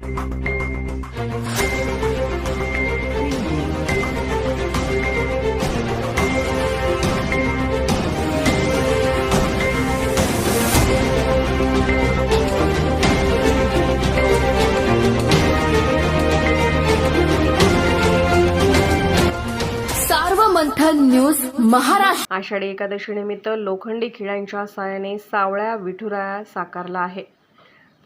मंथन news Maharashtra. Ashadhi Ekadashi निमित्त लोखंडी खिळ्यांच्या साहाय्याने सावळ्या विठुराया साकारला आहे।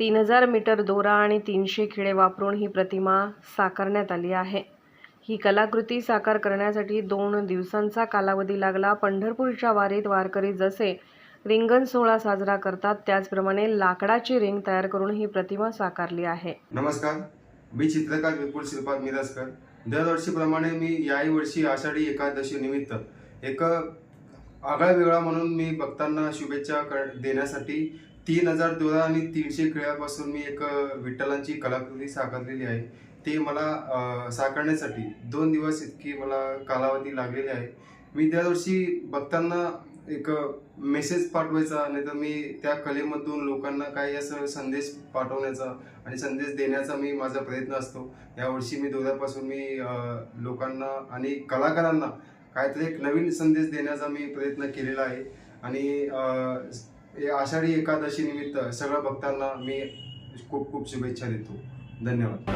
3000 मीटर दोरा आणि 300 खिळे वापरून ही प्रतिमा साकारण्यात आली आहे। ही कलाकृती साकार करण्यासाठी 2 दिवसांचा कालावधी लागला। पंढरपूरच्या वारीत वारकरी जसे रिंगण सोहळा साजरा करतात त्याचप्रमाणे लाकडाची रिंग तयार करून ही प्रतिमा साकारली आहे। नमस्कार, मी चित्रकार विपुल श्रीपाद मिरासकर। दरवर्षीप्रमाणे मी याही वर्षी आषाढी एकादशी निमित्त एक आगळा वेगळा म्हणून मी भक्तांना शुभेच्छा देण्यासाठी 3000 दोरा आणि 300 खिळ्यापासून मी एक विठ्ठलांची कलाकृती साकारलेली आहे। ते मला साकारण्यासाठी 2 दिवस इतकी मला कालावधी लागलेली आहे। मी दरवर्षी भक्तांना एक मेसेज पाठवायचा, नाही तर मी त्या कलेमधून लोकांना काही असं संदेश पाठवण्याचा आणि संदेश देण्याचा मी माझा प्रयत्न असतो। यावर्षी मी दोऱ्यापासून मी लोकांना आणि कलाकारांना काहीतरी एक नवीन संदेश देण्याचा मी प्रयत्न केलेला आहे। आणि आषाढी एकादशी निमित्त सगळ्या भक्तांना मी खूप खूप शुभेच्छा देतो। धन्यवाद।